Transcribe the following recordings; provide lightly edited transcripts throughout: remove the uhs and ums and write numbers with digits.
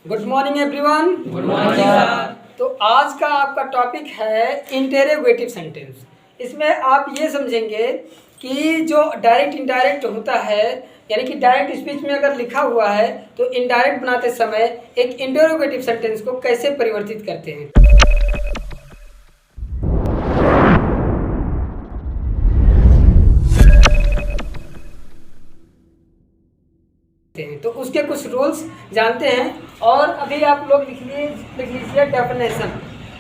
Good morning everyone. Good morning sir. तो आज का आपका टॉपिक है इंटेरोगेटिव सेंटेंस। इसमें आप ये समझेंगे कि जो डायरेक्ट इनडायरेक्ट होता है, यानी कि डायरेक्ट स्पीच में अगर लिखा हुआ है तो इनडायरेक्ट बनाते समय एक इंटेरोगेटिव सेंटेंस को कैसे परिवर्तित करते हैं। तो उसके कुछ रूल्स जानते हैं और अभी आप लोग लिख लीजिए डेफिनेशन,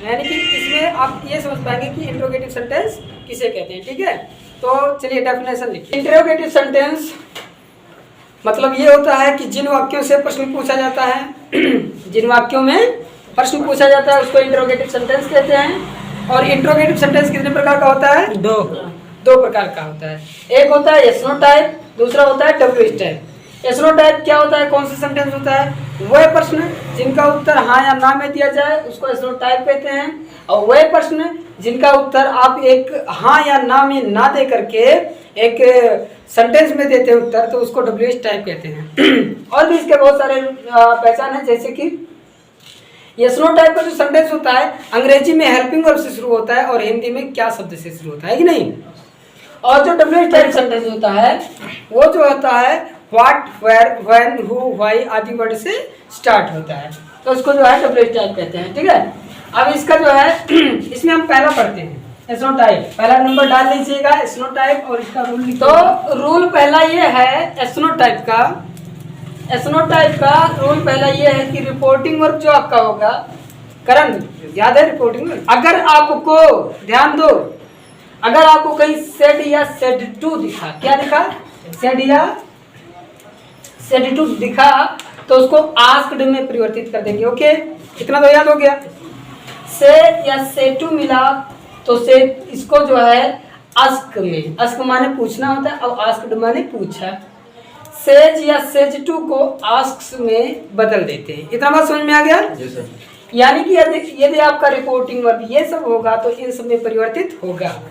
यानी कि इसमें आप ये समझ पाएंगे कि इंटरोगेटिव सेंटेंस किसे कहते हैं। ठीक है, तो चलिए डेफिनेशन लिखिए। इंटरोगेटिव सेंटेंस मतलब ये होता है कि जिन वाक्यों से प्रश्न पूछा जाता है जिन वाक्यों में प्रश्न पूछा जाता है उसको इंटरोगेटिव सेंटेंस कहते हैं। और इंटरोगेटिव सेंटेंस कितने प्रकार का होता है? दो प्रकार का होता है। एक होता है यस नो टाइप, दूसरा होता है W type. Yes no type क्या होता है? कौन सा सेंटेंस होता है? वह प्रश्न जिनका उत्तर हाँ या ना में दिया जाए उसको यस नो टाइप कहते हैं, और वह प्रश्न जिनका उत्तर आप एक हाँ या ना में ना दे करके एक सेंटेंस में देते हैं उत्तर, तो उसको डब्ल्यू टाइप कहते हैं। और भी इसके बहुत सारे पहचान है, जैसे कि यस नो टाइप का जो सेंटेंस होता है अंग्रेजी में हेल्पिंग वर्ब से शुरू होता है और हिंदी में क्या शब्द से शुरू होता है कि नहीं। और जो डब्ल्यू टाइप सेंटेंस होता है वो जो होता है what, where, when, who, why आदि वर्ड से स्टार्ट होता है, तो उसको जो है डब्ल्यू टाइप कहते हैं। ठीक है, अब इसका जो है इसमें हम पहला पढ़ते हैं एस नो टाइप। पहला नंबर डाल लीजिएगा एस नो टाइप और इसका रूल। तो रूल पहला ये है एस नो टाइप का। एस नो टाइप का रूल पहला ये है कि रिपोर्टिंग वर्ब जो आपका होगा, करण याद है रिपोर्टिंग वर्ब, अगर आपको ध्यान दो, अगर आपको कहीं सेड या सेड टू दिखा, क्या दिखा? सेड या सेड टू दिखा तो उसको आस्क्ड में परिवर्तित कर देंगे। ओके, इतना तो याद हो गया। से या से टू मिला तो से इसको जो है आस्क में, आस्क माने पूछना होता है और आस्क्ड माने पूछा, सेज या सेज टू को आस्क में बदल देते हैं। इतना बात समझ में आ गया? यानी कि यदि आपका रिपोर्टिंग वर्ब ये सब होगा तो इन सब में परिवर्तित होगा।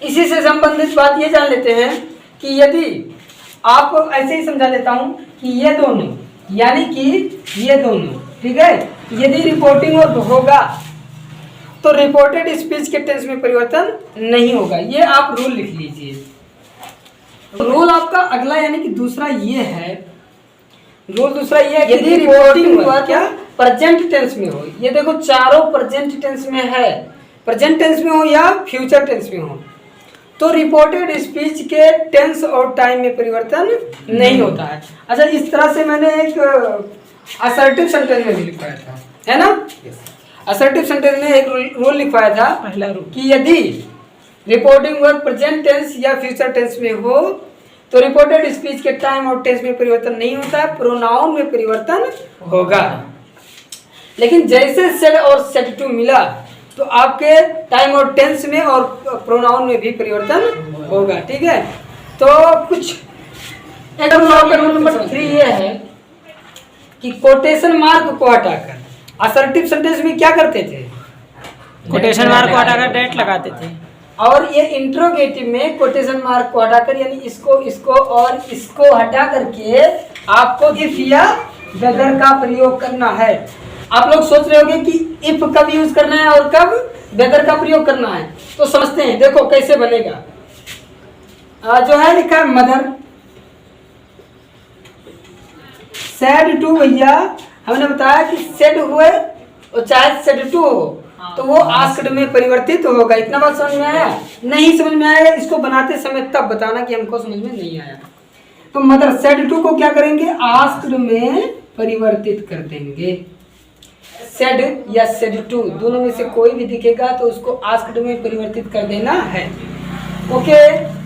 इसी से संबंधित बात ये जान लेते हैं कि यदि आपको ऐसे ही समझा देता हूं कि ये दोनों, यानी कि ये दोनों, ठीक है, यदि रिपोर्टिंग वर्ब होगा तो रिपोर्टेड स्पीच के टेंस में परिवर्तन नहीं होगा। ये आप रूल लिख लीजिए। रूल आपका अगला यानी कि दूसरा ये है, रूल दूसरा ये है, यदि रिपोर्टिंग वर्ब क्या प्रेजेंट टेंस में हो, ये देखो चारों प्रेजेंट टेंस में है, प्रेजेंट टेंस में हो या फ्यूचर टेंस में हो, तो रिपोर्टेड स्पीच के टेंस और टाइम में परिवर्तन नहीं होता है। अच्छा, इस तरह से मैंने एक असर्टिव सेंटेंस में भी लिखवाया था, है ना? असर्टिव सेंटेंस में एक रूल लिखवाया था, पहला रूल, कि यदि रिपोर्टिंग वर्ब प्रेजेंट टेंस या फ्यूचर टेंस में हो तो रिपोर्टेड स्पीच के टाइम और टेंस में परिवर्तन नहीं होता है, प्रोनाउन में परिवर्तन होगा। लेकिन जैसे सेड और सेड टू मिला तो आपके टाइम और टेंस में और प्रोनाउन में भी परिवर्तन होगा। ठीक है, तो कुछ रूल नंबर 3 ये है कि कोटेशन मार्क को हटाकर असर्टिव सेंटेंस में क्या करते थे? कोटेशन मार्क को हटाकर डेट लगाते थे। और ये इंट्रोगेटिव में कोटेशन मार्क को हटाकर, यानी इसको इसको और इसको हटा करके आपको इफ या वेदर का प्रयोग करना है। आप लोग सोच रहे होंगे कि इफ कब यूज करना है और कब वेदर का प्रयोग करना है, तो समझते हैं, देखो कैसे बनेगा। जो है लिखा है मदर सेड टू, भैया हमने बताया कि सेड हुए और चाहे सेड टू हो तो वो आस्क्ड में परिवर्तित होगा। इतना बात समझ में आया? नहीं समझ में आया इसको बनाते समय तब बताना कि हमको समझ में नहीं आया। तो मदर सेड टू को क्या करेंगे? आस्क्ड में परिवर्तित कर देंगे। सेड या सेड टू दोनों में से कोई भी दिखेगा तो उसको आस्क्ड में परिवर्तित कर देना है। ओके,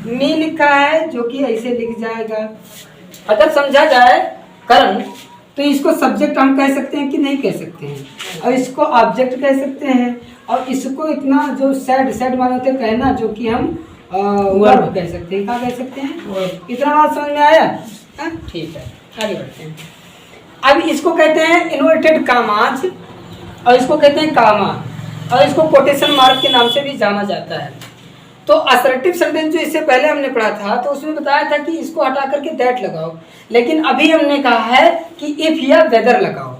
मी लिखा है जो कि ऐसे लिख जाएगा। अगर समझा जाए करण तो इसको सब्जेक्ट हम कह सकते हैं कि नहीं कह सकते हैं, और इसको ऑब्जेक्ट कह सकते हैं, और इसको इतना जो सेड सेड माने होते हैं कहना, जो कि हम वर्ब कह सकते हैं। क्या कह सकते हैं? इतना बात समझ में आया? ठीक है, आगे बढ़ते हैं। अब इसको कहते हैं इन्वर्टेड कामाज और इसको कहते हैं कामा, और इसको कोटेशन मार्क के नाम से भी जाना जाता है। तो असर्टिव सेंटेंस जो इससे पहले हमने पढ़ा था तो उसमें बताया था कि इसको हटा करके दैट लगाओ, लेकिन अभी हमने कहा है कि इफ या वेदर लगाओ।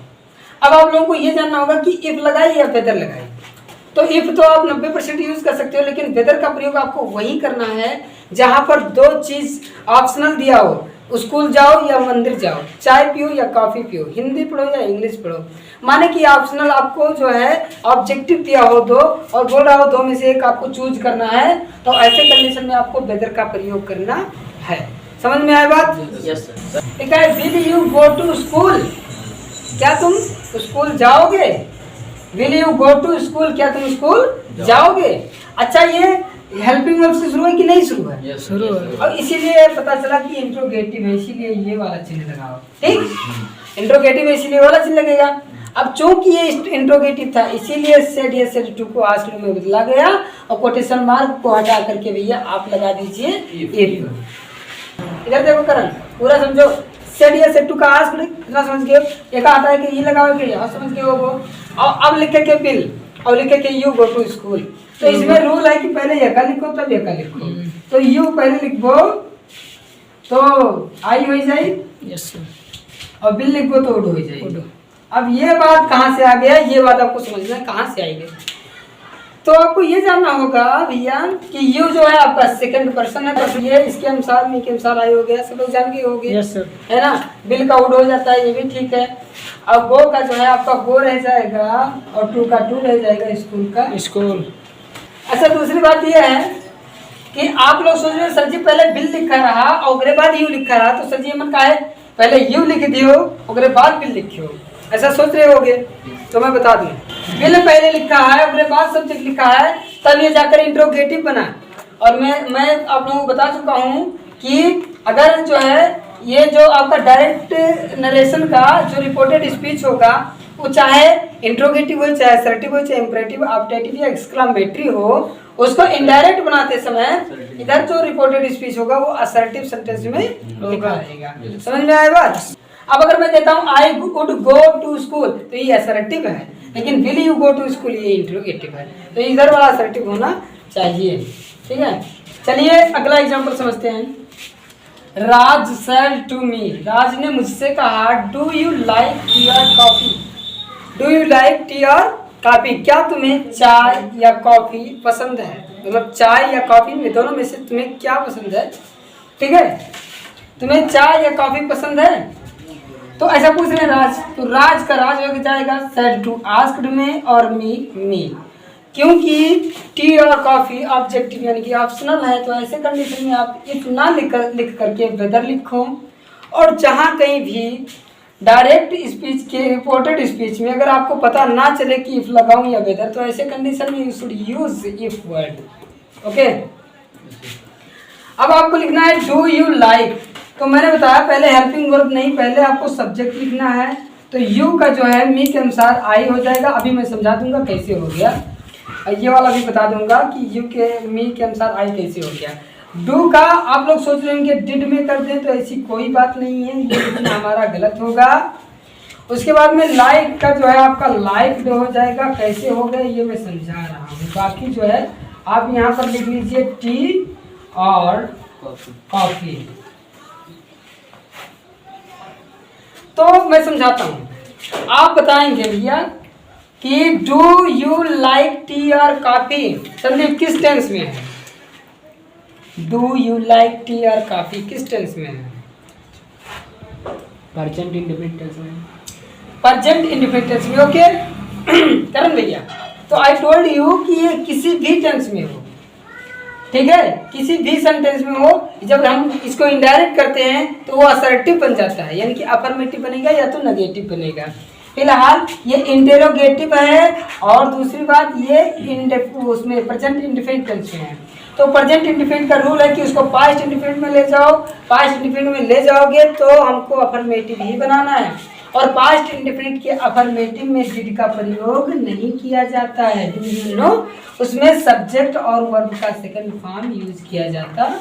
अब आप लोगों को ये जानना होगा कि इफ लगाए या वेदर लगाए। तो इफ तो आप 90% यूज कर सकते हो, लेकिन वेदर का प्रयोग आपको वही करना है जहां पर दो चीज ऑप्शनल दिया हो, स्कूल जाओ या मंदिर जाओ, चाय पियो या कॉफी पियो, हिंदी पढ़ो या इंग्लिश पढ़ो। माने कि ऑप्शनल आपको जो है ऑब्जेक्टिव दिया हो दो और बोल रहा हो दो में से एक आपको चूज करना है, तो ऐसे कंडीशन में आपको वेदर का प्रयोग करना है। समझ में आया बात? Yes sir. ठीक है। Will you go to school, क्या तुम स्कूल जाओगे? Will you go to school, क्या तुम स्कूल जाओगे? अच्छा, ये हेल्पिंग वर्ब से शुरू है कि नहीं शुरू है? शुरू है। और इसीलिए पता चला कि इंट्रोगेटिव है, इसीलिए ये वाला चिन्ह लगाओ। ठीक, इंट्रोगेटिव है इसीलिए वाला चिन्ह लगेगा। अब चूंकि ये इंट्रोगेटिव था इसीलिए सेड या सेड टू को आस्क्ड में बदला गया और कोटेशन मार्क को हटा करके भैया आप लगा दीजिए इफ। इधर देखो करण, पूरा समझो। सेड या सेड टू का आस्क्ड कितना समझ गए? एक आता है कि ये लगाओ कि यहाँ समझ गए वो। और अब लिखे के बिल और लिखे के यू गो टू स्कूल, तो इसमें रूल है कि पहले यका लिखो तब यका लिखो। तो यू पहले लिखो तो आई हो जाए, यस सर। और बिल लिखो तो उड हो जाएगी। अब ये बात कहाँ से आ गया, ये बात आपको समझना है कहाँ से आएगी। तो आपको ये जानना होगा भैया कि यू जो है आपका सेकंड पर्सन है, तो ये इसके अनुसार मी के अनुसार आई हो गया, सब लोग जान गए होंगे। Yes sir. है ना, बिल का उड हो जाता है, ये भी ठीक है। अब गो का जो है आपका गो रह जाएगा और टू का टू रह जाएगा, स्कूल का स्कूल। अच्छा, दूसरी बात ये है कि आप लोग सोच रहे हैं सर जी पहले बिल लिखा रहा और उसके बाद यू लिखा रहा, तो सर जी मन का है पहले यू लिख दियो उसके बाद बिल लिखियो, ऐसा सोच रहे होगे। तो मैं बता दूं, बिल पहले लिखा है उसके बाद सब्जेक्ट लिखा है, तब ये जाकर इंट्रोगेटिव बना। और मैं आप लोगों को बता चुका हूँ कि अगर जो है ये जो आपका डायरेक्ट नरेशन का जो रिपोर्टेड स्पीच होगा वो चाहे इंट्रोगेटिव हो, चाहे असर्टिव हो, चाहे इंपरेटिव, ऑप्टेटिव या एक्सक्लामेटरी हो, उसको इनडायरेक्ट बनाते समय इधर जो रिपोर्टेड स्पीच होगा वो असर्टिव सेंटेंस में लिखा रहेगा। समझ में आया बात? अब अगर मैं देता हूँ I would go to school, तो ये असर्टिव है, लेकिन will you go to school ये इंट्रोगेटिव है, तो इधर वाला असर्टिव होना चाहिए। ठीक है, चलिए अगला एग्जाम्पल समझते हैं। राज सेड टू मी, राज ने मुझसे कहा डू यू लाइक टी और coffee, do you like T और कॉफी, क्या तुम्हें चाय या कॉफी पसंद है? मतलब चाय या कॉफी में दोनों में से तुम्हें क्या पसंद है? ठीक है, तुम्हें चाय या कॉफी पसंद है? तो ऐसा पूछ रहे हैं राज, तो राज का राज हो जाएगा सेड टू आस्क्ड में और मी, क्योंकि टी और कॉफी ऑब्जेक्टिव यानी कि ऑप्शनल है, तो ऐसे कंडीशन में आप इफ ना लिख करके वेदर लिखो। और जहाँ कहीं भी डायरेक्ट स्पीच के रिपोर्टेड स्पीच में अगर आपको पता ना चले कि इफ लगाऊं या वेदर, तो ऐसे कंडीशन में you should use if word. Okay, अब आपको लिखना है डू यू लाइक, तो मैंने बताया पहले हेल्पिंग वर्ब नहीं, पहले आपको सब्जेक्ट लिखना है। तो यू का जो है मी के अनुसार आई हो जाएगा, अभी मैं समझा दूंगा कैसे हो गया, और ये वाला भी बता दूंगा कि यू के मी के अनुसार आई कैसे हो गया। डू का आप लोग सोच रहे होंगे डिड में कर दें, तो ऐसी कोई बात नहीं है, ये लिखना हमारा गलत होगा। उसके बाद में लाइक का जो है आपका लाइक हो जाएगा, कैसे हो गया ये मैं समझा रहा हूँ। बाकी जो है आप यहाँ पर लिख लीजिए टी और कॉफी। तो मैं समझाता हूँ, आप बताएंगे भैया कि डू यू लाइक टी और कॉफी समझिए किस टेंस में है? डू यू लाइक टी और कॉफी किस टेंस में है? प्रेजेंट इंडेफिनिट टेंस में। प्रेजेंट इंडेफिनिट टेंस में। ओके करण भैया, तो आई टोल्ड यू कि ये किसी भी टेंस में हो, ठीक है, किसी भी सेंटेंस में हो। जब हम इसको इनडायरेक्ट करते हैं तो वो असर्टिव बन जाता है, यानी कि अफर्मेटिव बनेगा या तो नेगेटिव बनेगा। फिलहाल ये इंटेरोगेटिव है, और दूसरी बात ये उसमें प्रेजेंट इंडेफिनिट टेंस में है। तो प्रेजेंट इंडेफिनिट का रूल है कि उसको पास्ट इंडेफिनिट में ले जाओ, पास्ट इंडेफिनिट में ले जाओगे तो हमको अफर्मेटिव ही बनाना है, और पास्ट इंडेफिनिट के अफर्मेटिव में डिड का प्रयोग नहीं किया जाता है। नो, उसमें सब्जेक्ट और वर्ब का सेकंड फॉर्म यूज किया जाता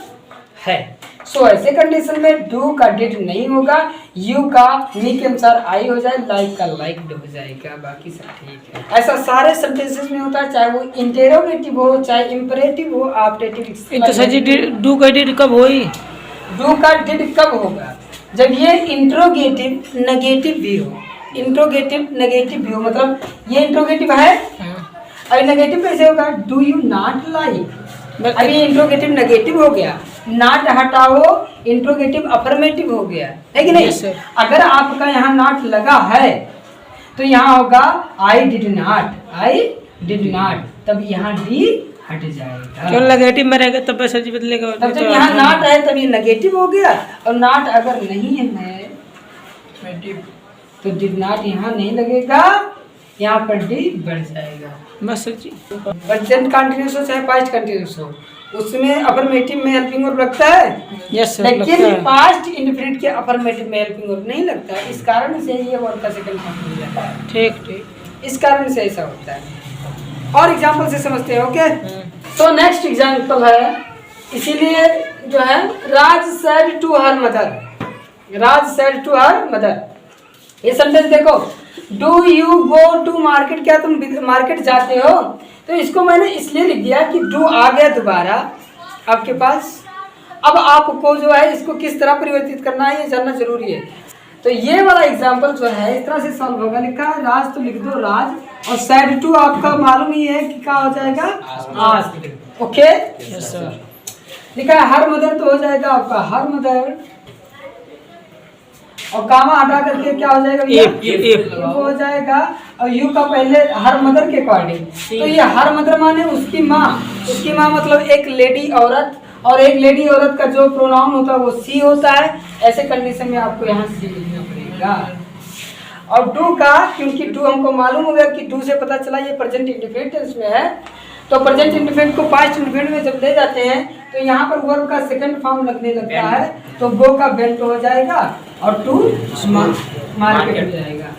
है। सो ऐसे कंडीशन में डू का डिड नहीं होगा, यू का मी के अनुसार आई हो जाए, लाइक का लाइक्ड हो जाएगा, बाकी सब ठीक है। ऐसा सारे सेंटेंसेस में होता है, चाहे वो इंटेरोगेटिव हो, चाहे इंपरेटिव हो, ऑप्टेटिव। तो सर जी डू का डिड कब होई? डू का डिड कब होगा? जब ये इंट्रोगेटिव नेगेटिव भी हो। इंट्रोगेटिव नेगेटिव भी हो, मतलब ये इंट्रोगेटिव है, अभी नेगेटिव कैसे होगा? डू यू नॉट लाइक, अभी इंट्रोगेटिव नेगेटिव हो गया, नॉट हटाओ इंट्रोगेटिव अफर्मेटिव हो गया, है कि नहीं? Yes, sir. अगर आपका यहाँ नॉट लगा है तो यहाँ होगा I did not, I did not, तब यहाँ डी हट जाएगा। क्यों नेगेटिव में रहेगा तब सर जी बदलेगा? तब जब यहाँ नॉट है तब ये नेगेटिव हो गया, और नॉट अगर नहीं है तो डिड नॉट यहाँ नहीं लगेगा, यहाँ पर डी बढ़ जाएगा। बस सर जी। प्रेजेंट कंटिन्यूअस हो चाहे पास्ट कंटिन्यूअस हो, उसमें अफर्मेटिव में हेल्पिंग वर्ब लगता है। यस सर, लेकिन पास्ट इंडेफिनिट के अफर्मेटिव में हेल्पिंग वर्ब नहीं लगता है, इस कारण से ये वर्ब का सेकंड फॉर्म मिल जाता है। ठीक ठीक, इस कारण से ऐसा होता है। और एग्जांपल से समझते हैं, ओके? तो नेक्स्ट एग्जांपल है, इसीलिए जो है Raj said to her mother, Raj said to her mother, ये सेंटेंस देखो, do you go to market, क्या तुम मार्केट जाते हो? तो इसको मैंने इसलिए लिख दिया कि डू आ गया दोबारा आपके पास, अब आपको जो है इसको किस तरह परिवर्तित करना है ये जानना जरूरी है। तो ये वाला एग्जाम्पल जो है इस तरह से सॉल्व होगा, लिखा है राज तो लिख दो राज, और सेड टू आपका मालूम ही है कि क्या हो जाएगा, आज, ओके? Yes sir. लिखा है हर मदर तो हो जाएगा आपका हर मदर, और कामा हटा करके क्या हो जाएगा? इफ हो जाएगा, और यू का पहले हर मदर के अकॉर्डिंग, तो ये हर मदर माने उसकी माँ, उसकी माँ मतलब एक लेडी औरत, और एक लेडी औरत का जो प्रोनाउन होता है वो सी होता है। ऐसे कंडीशन में आपको यहाँ सी लिखना पड़ेगा। और डू का, क्योंकि डू हमको मालूम हो गया कि डू से पता चला ये प्रेजेंट इंडेफिनिट टेंस में है, तो प्रेजेंट इंडेफिनिट को पास्ट इंडेफिनिट में जब ले जाते हैं तो यहाँ पर वर्ब का सेकंड फॉर्म लगने लगता है, तो गो का वेंट हो जाएगा और टू मार्केट हो जाएगा।